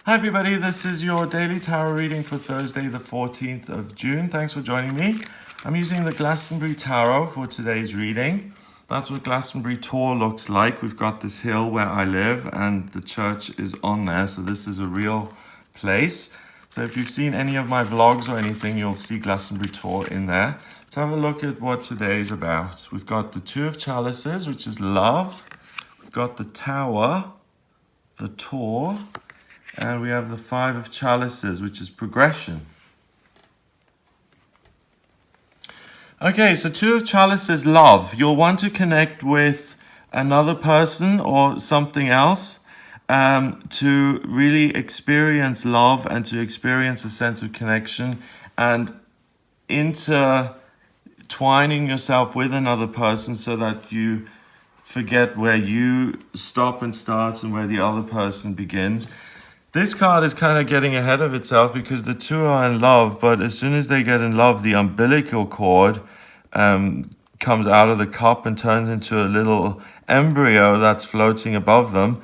Hi everybody, this is your daily tarot reading for Thursday the 14th of June. Thanks for joining me. I'm using the Glastonbury Tarot for today's reading. That's what Glastonbury Tor looks like. We've got this hill where I live and the church is on there, so this is a real place. So if you've seen any of my vlogs or anything, you'll see Glastonbury Tor in there. Let's have a look at what today is about. We've got the Two of Chalices, which is love. We've got the Tower, the Tor, and we have the Five of Chalices, which is progression. Okay, so Two of Chalices, love. You'll want to connect with another person or something else to really experience love and to experience a sense of connection and intertwining yourself with another person so that you forget where you stop and start and where the other person begins. This card is kind of getting ahead of itself because the two are in love, but as soon as they get in love, the umbilical cord comes out of the cup and turns into a little embryo that's floating above them.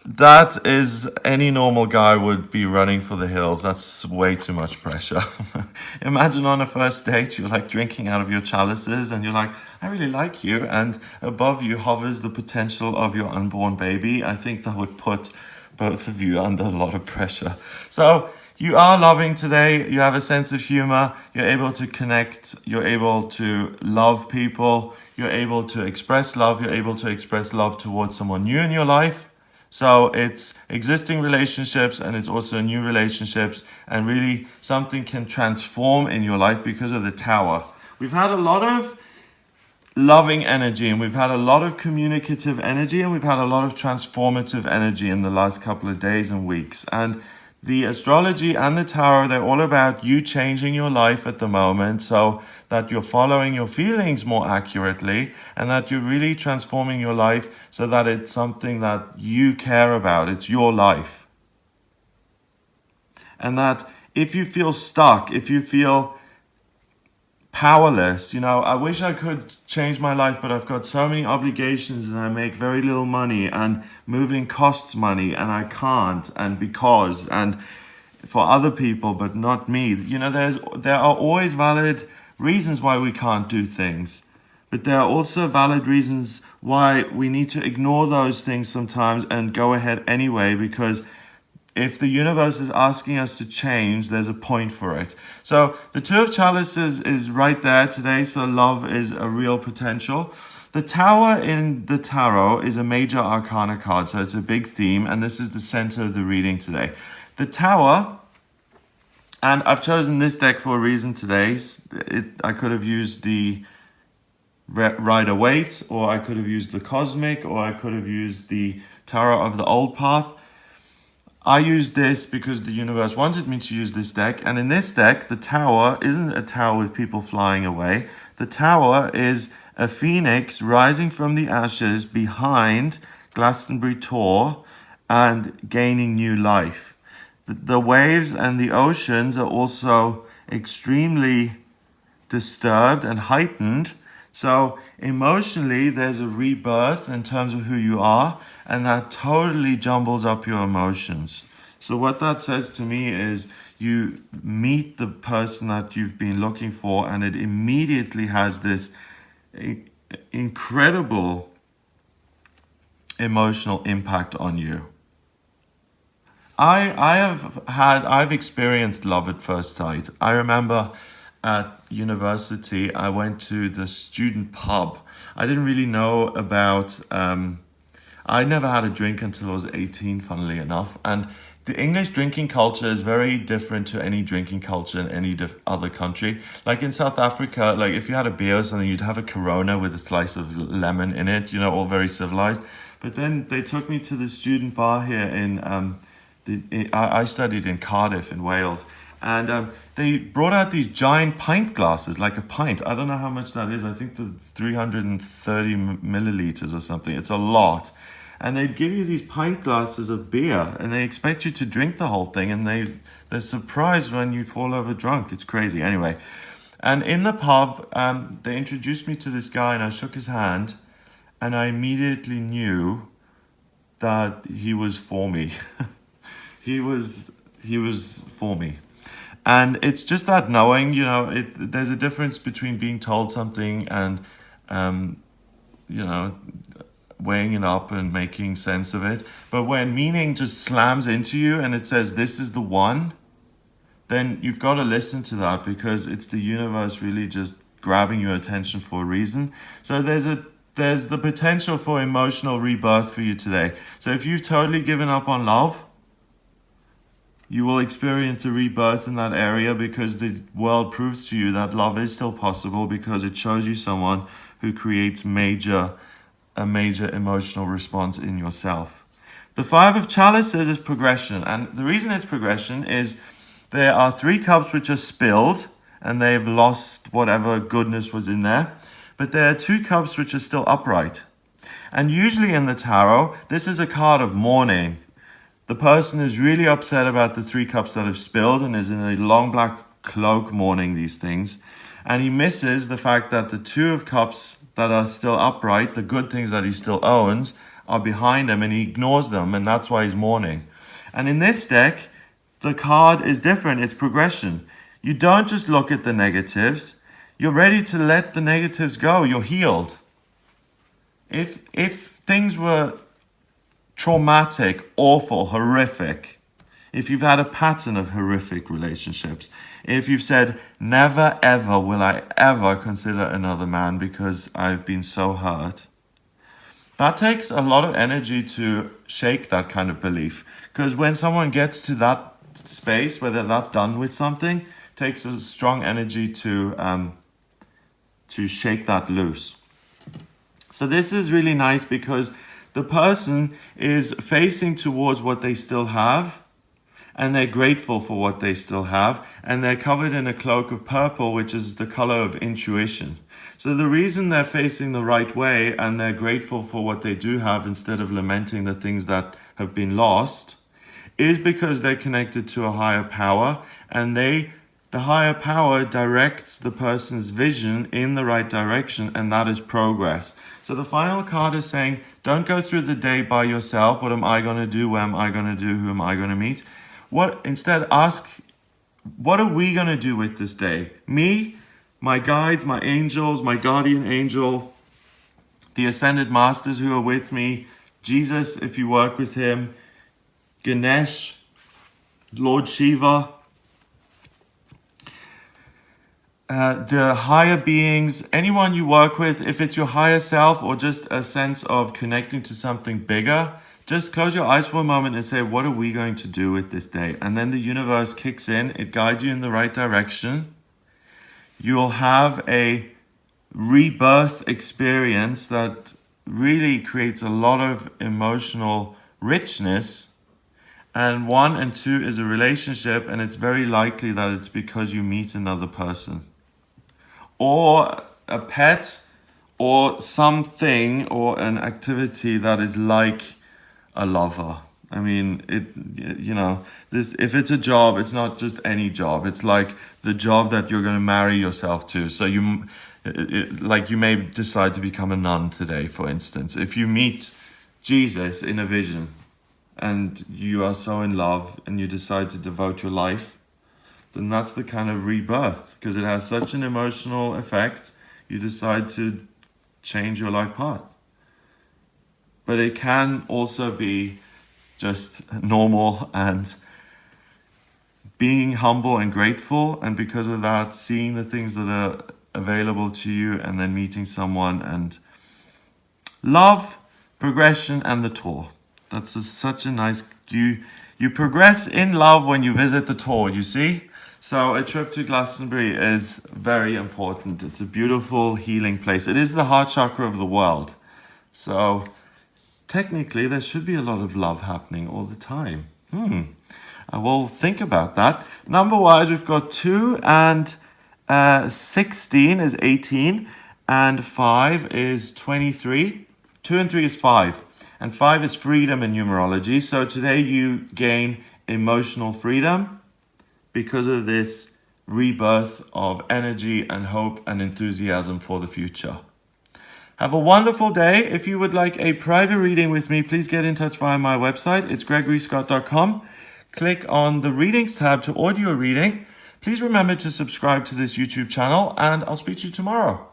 That is, any normal guy would be running for the hills. That's way too much pressure. Imagine on a first date, you're like drinking out of your chalices and you're like, I really like you. And above you hovers the potential of your unborn baby. I think that would put both of you under a lot of pressure. So you are loving today. You have a sense of humor. You're able to connect. You're able to love people. You're able to express love. You're able to express love towards someone new in your life. So it's existing relationships and it's also new relationships, and really something can transform in your life because of the Tower. We've had a lot of loving energy and we've had a lot of communicative energy and we've had a lot of transformative energy in the last couple of days and weeks. And the astrology and the tarot, they're all about you changing your life at the moment so that you're following your feelings more accurately and that you're really transforming your life so that it's something that you care about. It's your life. And that if you feel stuck, if you feel powerless, I wish I could change my life, but I've got so many obligations and I make very little money and moving costs money and I can't, and because, and for other people but not me. There are always valid reasons why we can't do things, but there are also valid reasons why we need to ignore those things sometimes and go ahead anyway, because if the universe is asking us to change, there's a point for it. So the Two of Chalices is right there today. So love is a real potential. The Tower in the Tarot is a major arcana card. So it's a big theme. And this is the center of the reading today. The Tower, and I've chosen this deck for a reason today. I could have used the Rider-Waite, or I could have used the Cosmic, or I could have used the Tarot of the Old Path. I used this because the universe wanted me to use this deck. And in this deck, the Tower isn't a tower with people flying away. The Tower is a phoenix rising from the ashes behind Glastonbury Tor and gaining new life. The waves and the oceans are also extremely disturbed and heightened. So emotionally, there's a rebirth in terms of who you are, and that totally jumbles up your emotions. So what that says to me is you meet the person that you've been looking for, and it immediately has this incredible emotional impact on you. I've experienced love at first sight. I remember at university, I went to the student pub. I didn't really know about, I never had a drink until I was 18, funnily enough. And the English drinking culture is very different to any drinking culture in any other country. Like in South Africa, like if you had a beer or something, you'd have a Corona with a slice of lemon in it, all very civilized. But then they took me to the student bar here I studied in Cardiff in Wales. And they brought out these giant pint glasses, like a pint. I don't know how much that is. I think that's 330 milliliters or something. It's a lot. And they'd give you these pint glasses of beer, and they expect you to drink the whole thing. And they're surprised when you fall over drunk. It's crazy. Anyway, and in the pub, they introduced me to this guy, and I shook his hand. And I immediately knew that he was for me. He was for me. And it's just that knowing, there's a difference between being told something and, you know, weighing it up and making sense of it. But when meaning just slams into you and it says, this is the one, then you've got to listen to that, because it's the universe really just grabbing your attention for a reason. So there's the potential for emotional rebirth for you today. So if you've totally given up on love, you will experience a rebirth in that area, because the world proves to you that love is still possible, because it shows you someone who creates a major emotional response in yourself. The Five of Chalices is progression. And the reason it's progression is there are 3 cups which are spilled and they've lost whatever goodness was in there. But there are 2 cups which are still upright. And usually in the tarot, this is a card of mourning. The person is really upset about the 3 cups that have spilled and is in a long black cloak mourning these things. And he misses the fact that the 2 of cups that are still upright, the good things that he still owns, are behind him, and he ignores them, and that's why he's mourning. And in this deck, the card is different. It's progression. You don't just look at the negatives. You're ready to let the negatives go. You're healed. If things were traumatic, awful, horrific, if you've had a pattern of horrific relationships, if you've said, never ever will I ever consider another man because I've been so hurt, that takes a lot of energy to shake that kind of belief. Because when someone gets to that space where they're that done with something, it takes a strong energy to shake that loose. So this is really nice, because the person is facing towards what they still have, and they're grateful for what they still have, and they're covered in a cloak of purple, which is the color of intuition. So the reason they're facing the right way and they're grateful for what they do have instead of lamenting the things that have been lost is because they're connected to a higher power, and the higher power directs the person's vision in the right direction, and that is progress. So the final card is saying, don't go through the day by yourself. What am I going to do? Where am I going to do? Who am I going to meet? Instead, ask, what are we going to do with this day? Me, my guides, my angels, my guardian angel, the ascended masters who are with me, Jesus, if you work with him, Ganesh, Lord Shiva, the higher beings, anyone you work with, if it's your higher self or just a sense of connecting to something bigger, just close your eyes for a moment and say, what are we going to do with this day? And then the universe kicks in. It guides you in the right direction. You'll have a rebirth experience that really creates a lot of emotional richness. And 1 and 2 is a relationship, and it's very likely that it's because you meet another person, or a pet, or something, or an activity that is like a lover. I mean, if it's a job, it's not just any job. It's like the job that you're going to marry yourself to. So you may decide to become a nun today, for instance. If you meet Jesus in a vision and you are so in love and you decide to devote your life, then that's the kind of rebirth, because it has such an emotional effect. You decide to change your life path. But it can also be just normal and being humble and grateful, and because of that, seeing the things that are available to you, and then meeting someone, and love, progression, and the tour. That's such a nice, you progress in love when you visit the tour, you see? So a trip to Glastonbury is very important. It's a beautiful healing place. It is the heart chakra of the world. So technically, there should be a lot of love happening all the time. I will think about that. Number-wise, we've got 2 and 16 is 18, and 5 is 23. 2 and 3 is 5, and 5 is freedom in numerology. So today you gain emotional freedom because of this rebirth of energy and hope and enthusiasm for the future. Have a wonderful day. If you would like a private reading with me, please get in touch via my website. It's gregoryscott.com. click on the Readings tab to audio reading. Please remember to subscribe to this YouTube channel, and I'll speak to you tomorrow.